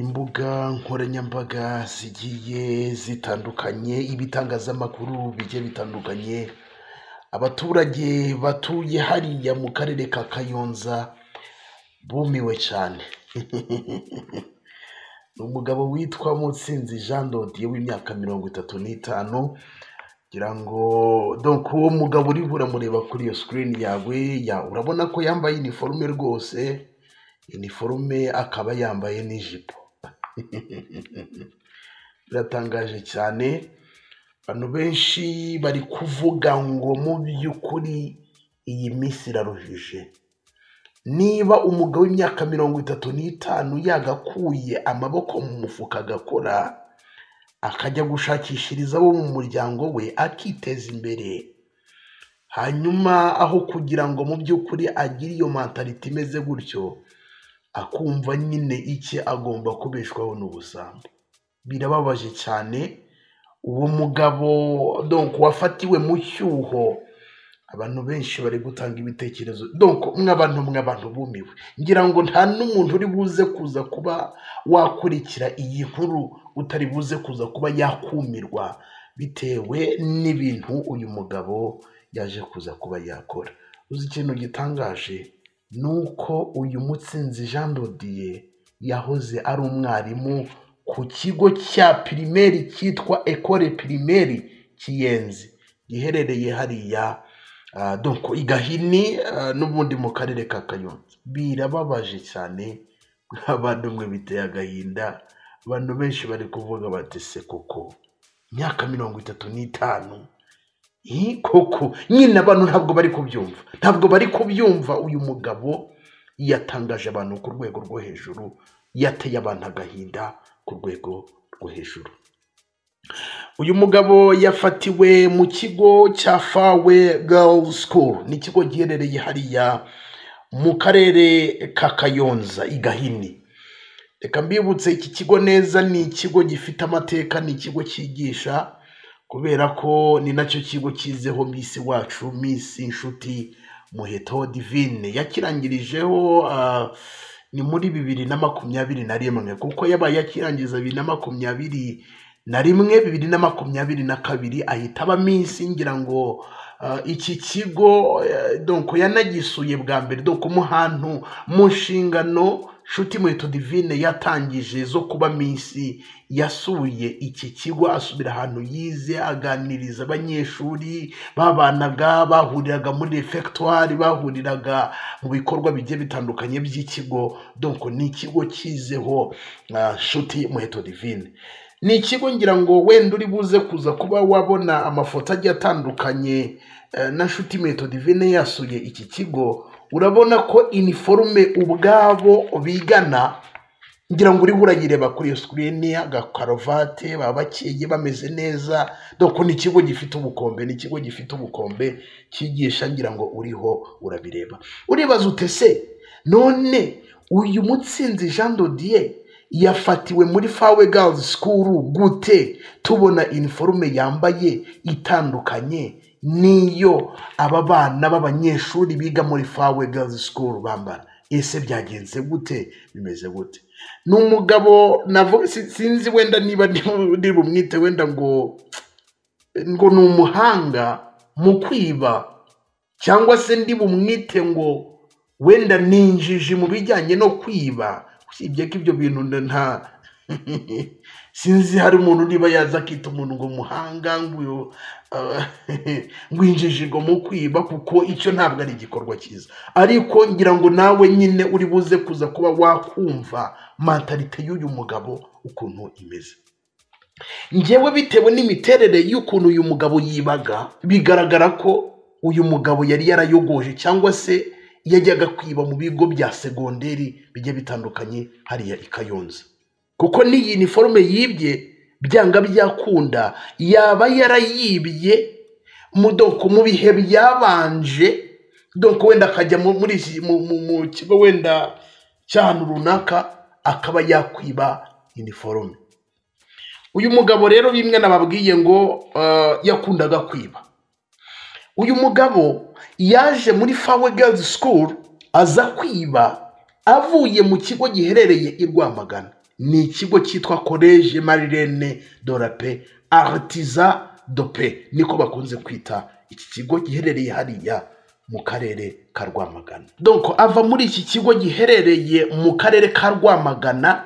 Imbuga nkoranyambaga zigiye zitandukanye, ibitangazamakuru bigiye bitandukanye, abaturage batuye hariya mu karere ka Kayonza bumiwe cyane. Ni umugabo witwa Mutsinzi Jean Dodier w'imyaka 35, ngira ngo donc uwo mugabo uri buramureba kuri iyo screen yawe urabona ko yambaye uniforme rwose, uniforme akaba yambaye n'ijipo. Biratangaje cyane, abantu benshi bari kuvuga ngo mu by'ukuri iyi minsi iraruhije. Niba umugabo w'imyaka 35 yagakuye amaboko mu mufuka agakora, akajya gushakishiriza abo mu muryango we akiteza imbere, hanyuma aho kugira ngo mu by'ukuri agire iyo mentality imeze gutyo, akumva nyine iki agomba kubeshwaho n'ubusambo. Birababaje cyane, uwo mugabo donc wafatiwe mu cyuho. Abantu benshi bari gutanga ibitekerezo, donc mw'abantu bumiwe. Ngira ngo nta n'umuntu uri buze kuza kuba wakurikira iyi nkuru utari buze kuza kuba yakumirwa bitewe n'ibintu uyu mugabo yaje kuza kuba yakora. Uzi ikintu gitangaje nuko uyu Mutsinzi Jean Dodier yahoze ari umwarimu ku kigo cya primaire cyitwa Ecole Primaire Kiyenzi, giherereye hariya donc igahini n'ubundi mu karere ka Kayonza. Birababaje cyane, abantu mwe biteye agahinda. Abantu benshi bari kuvuga bati se koko imyaka 35, koko nyine abantu ntabwo bari kubyumva. Uyu mugabo yatangaje abantu ku rwego rwo hejuru, yateye abantu agahinda ku rwego rwo hejuru. Uyu mugabo yafatiwe mu kigo cya Fawe Girls School, ni ikigo giherereye hariya mu karere ka Kayonza igahini. Reka mbibutse iki kigo neza, ni ikigo gifite amateka, ni ikigo cyigisha, kubera ko ni nacyo kigo kizeho Miss wacu, Miss Inshuti Muheto Divine yakirangirijeho ni muri 2021, kuko yabaye yakirangiza 2021, 2022 ahita aba Miss. Ngira ngo iki kigo donc yanagisuye bwa mbere, donc mu hantu mu nshingano Nshuti Muheto Divine yatangije zo kuba Miss, yasuye iki kigo, asubira ahantu yize, aganiriza abanyeshuri babanaga, bahuriraga muri refectoire, bahuriraga mu bikorwa bigiye bitandukanye by'ikigo. Donc ni ikigo kizeho Nshuti Muheto Divine. Ni ikigo ngira ngo wenda uri buze kuza kuba wabona amafoto agiye atandukanye na Nshuti Muheto Divine yasuye iki kigo. Urabona ko uniforme ubwabo bigana, ngira ngo uri buragireba kuri iyo screen, agakaruvate, baba bakeye bameze neza. Donc ni ikigo gifite ubukombe, cyigisha, ngira ngo uriho urabireba. Uribaza utese none uyu Mutsinzi Jean Dodier yafatiwe muri Fawe Girls School gute, tubona uniforme yambaye itandukanye niyo aba bana b'abanyeshuri biga muri Fawe Girls School bambara? Ese byagenze gute, bimeze gute? Ni umugabo navuga, sinzi wenda niba ndi bumwite wenda ngo ni umuhanga mu kwiba, cyangwa se ndi bumwite ngo wenda ninjiji mu bijyanye no kwiba. Usibye ko ibyo bintu nta sinzi hari umuntu niba yaza akita umuntu ngo muhanga ngo injiji ngo mu kwiba, kuko icyo ntabwo ari igikorwa cyiza. Ariko ngira ngo nawe nyine uri buze kuza kuba wakumva mentalite y'uyu mugabo ukuntu imeze. Njyewe bitewe n'imiterere y'ukuntu uyu mugabo yibaga, bigaragara ko uyu mugabo yari yarayogoje, cyangwa se yajyaga kwiba mu bigo bya segonderi bigiye bitandukanye hariya i Kayonza. Kuko n'iyi uniforme yibye byanga byakunda yaba yarayibye mu bihe byabanje, donc wenda akajya muri mu kigo wenda cy'ahantu runaka akaba yakwiba uniforme. Uyu mugabo rero bimwe nababwiye ngo yakundaga kwiba. Uyu mugabo yaje muri Fawe Girls School aza kwiba avuye mu kigo giherereye i Rwamagana. ni ikigo cyitwa Collège Marilène de la Paix Artisan de Paix, niko bakunze kwita iki kigo giherereye hariya mu karere ka Rwamagana. Donc ava muri iki kigo giherereye mu karere ka Rwamagana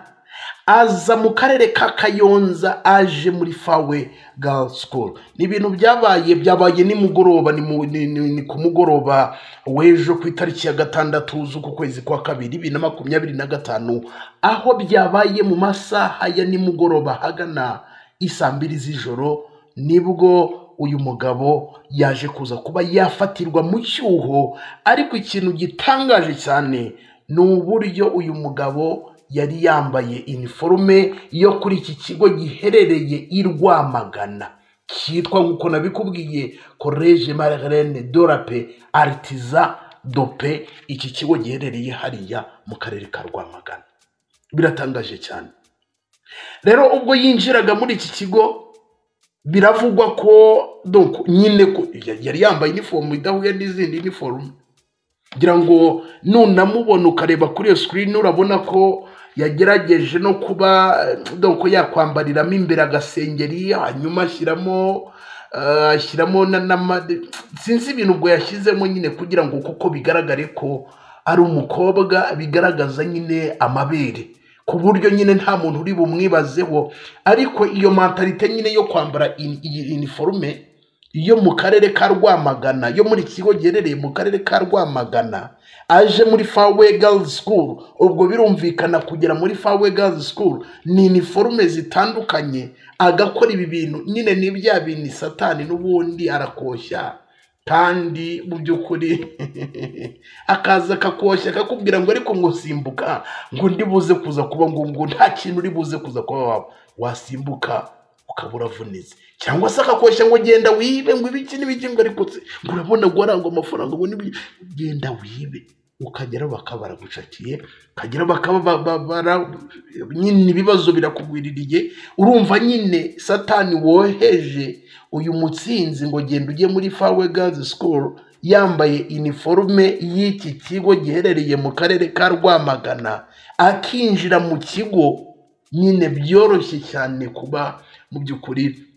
aza mu karere ka Kayonza, aje muri Fawe Girls School. Ni ibintu byabaye ni mugoroba, ni ku mugoroba w'ejo ku itariki ya 6 z'uku kwezi kwa 2 2025, aho byabaye mu masaha ya ni mugoroba hagana isaa 2 z'ijoro, nibwo uyu mugabo yaje kuza kuba yafatirwa mu cyuho. Ariko ikintu gitangaje cyane ni uburyo uyu mugabo yari yambaye uniforme yo kuri iki kigo giherereye i Rwamagana, cyitwa nkuko nabikubwiye Collège Marilène de la Paix Artisan de Paix. Iki kigo giherereye hariya mu karere ka Rwamagana, biratangaje cyane. Rero ubwo yinjiraga muri iki kigo, biravugwa ko donc nyine ko yari yambaye uniform idahuye n'izindi uniform, kugira ngo nunamubona ukareba kuri iyo screen urabona ko yagerageje no kuba donc yakwambariramo imbere agasengeri, hanyuma ashyiramo sinzi ibintu ubwo yashyizemo nyine kugira ngo kuko bigaragare ko ari umukobwa, bigaragaza nyine amabere ku buryo nyine nta muntu uri bumwibazeho. Ariko iyo mentalite nyine yo kwambara uniforme yo mu karere ka Rwamagana, yo muri kigo giherereye mu karere ka Rwamagana, aje muri Fawe Girls School, ubwo birumvikana kugera muri Fawe Girls School ni uniforme zitandukanye, agakora ibi bintu nyine ni bya bintu Satani n'ubundi arakoshya. Kandi mu by'ukuri akaza kakoshya akakubwira ngo ariko ngo simbuka, ngo ndibuze kuza kuba ngo nta kintu uri buze kuza kuba wasimbuka ukabura vunize, cyangwa se akakoshya ngo genda wibe, ngo ibiki n'ibiki, ngo ariko ngo urabona ngo arangwa amafaranga, ngo nibi genda wibe. Ukagera bakabara gucakiye, kagera bakabara nyine ibibazo birakugwiririye. Urumva nyine Satani woheje uyu mutsinzi ngo genda ujye muri Fawe Girls School yambaye uniforme y'iki kigo giherereye mu karere ka Rwamagana, akinjira mu kigo nyine byoroshye cyane kuba mu by'ukuri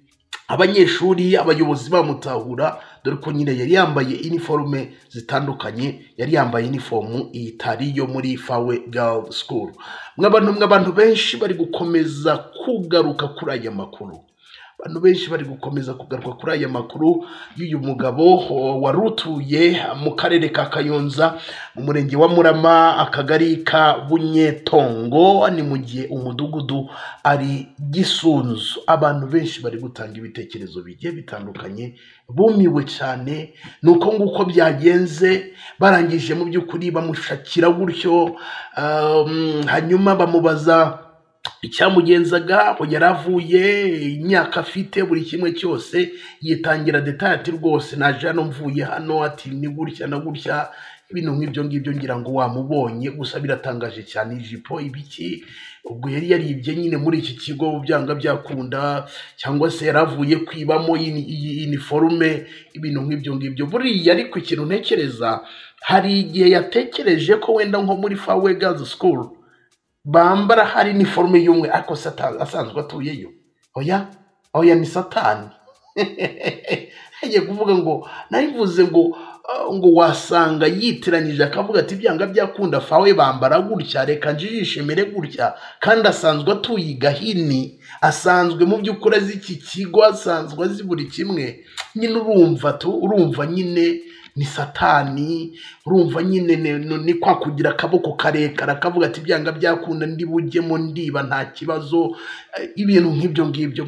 abanyeshuri abayobozi bamutahura, dore ko nyine yari yambaye uniforme zitandukanye, yari yambaye uniform itari yo muri Fawe Girls School. Mw'abantu benshi bari gukomeza kugaruka kuri aya makuru, abantu benshi bari gukomeza kugaruka kuri aya makuru y'uyu mugabo warutuye mu karere ka Kayonza, mu murenge wa Murama, akagari ka Bunyetongo, ni mu gihe umudugudu ari Gisunzu. Abantu benshi bari gutanga ibitekerezo bigiye bitandukanye, bumiwe cyane nuko nguko byagenze. Barangije mu by'ukuri bamushakira gutyo, hanyuma bamubaza icyamugenzaga, aho yaravuye, imyaka afite, buri kimwe cyose. Yitangira detail ati rwose naje hano mvuye hano, ati ni gutya na gutya, ibintu nk'ibyo ngibyo ngira ngo wamubonye. Gusa biratangaje cyane, ijipo ibiki, ubwo yari yaribye nyine muri iki kigo byanga byakunda, cyangwa se yaravuye kwibamo uniforme, ibintu nk'ibyo ngibyo. Buriya ariko ikintu ntekereza, hari igihe yatekereje ko wenda nko muri Fawe Girls School bambara hari uniforme y'umwe, ariko asanzwe atuyeyo. Oya ni Satani. Hagiye kuvuga ngo narivuze ngo wasanga yitiranyije, akavuga ati byanga byakunda Fawe bambara gutya, reka njijishimire gutya, kandi asanzwe atuye i Gahini, asanzwe mu by'ukuri z'iki kigo, asanzwe azi buri kimwe. Nyine urumva nyine ni Satani. Urumva nyine ni kwa kugira akaboko karekare, akavuga ati byanga byakunda ndi bujyemo ndiba nta kibazo. Ibintu nk'ibyo ngibyo.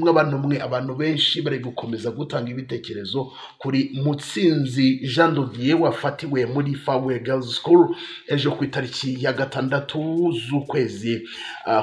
Abantu benshi bari gukomeza gutanga ibitekerezo kuri Mutsinzi Jean de Dieu wafatiwe muri Fawe Girls School ejo ku itariki ya 6 z'ukwezi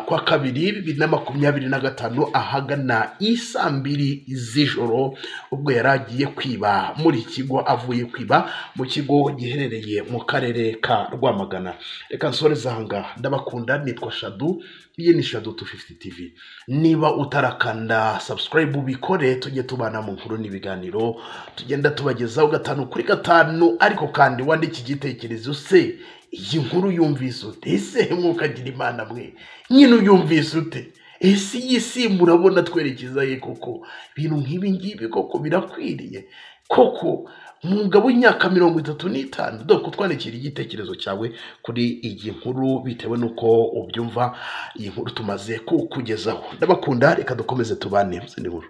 kwa 2 2025, ahagana isaa 2 z'ijoro, ubwo yaragiye kwiba muri kigo, avuye kwiba mu kigo giherereye mu karere ka Rwamagana. Reka nsoreze ahanga, ndabakunda, nitwa Shadu, iyi ni Shadu 250 TV. Niba utarakanda subscribe ubikore, tujye tubana mu nkuru n'ibiganiro tugenda tubagezaho 5 kuri 5. Ariko kandi wandike igitekerezo, se iyi nkuru yumvise ute? Ese mukagira imana mwe nyine uyumvise ute? Ese iyi si murabona twerekeza ye koko? Ibintu nk'ibi ngibi koko birakwiriye koko? Umugabo w'imyaka 35, dore kutwandikira igitekerezo cyawe kuri iyi nkuru bitewe n'uko ubyumva. Iyi nkuru tumaze kukugezaho. Ndabakunda, reka dukomeze tubane mu zindi nkuru.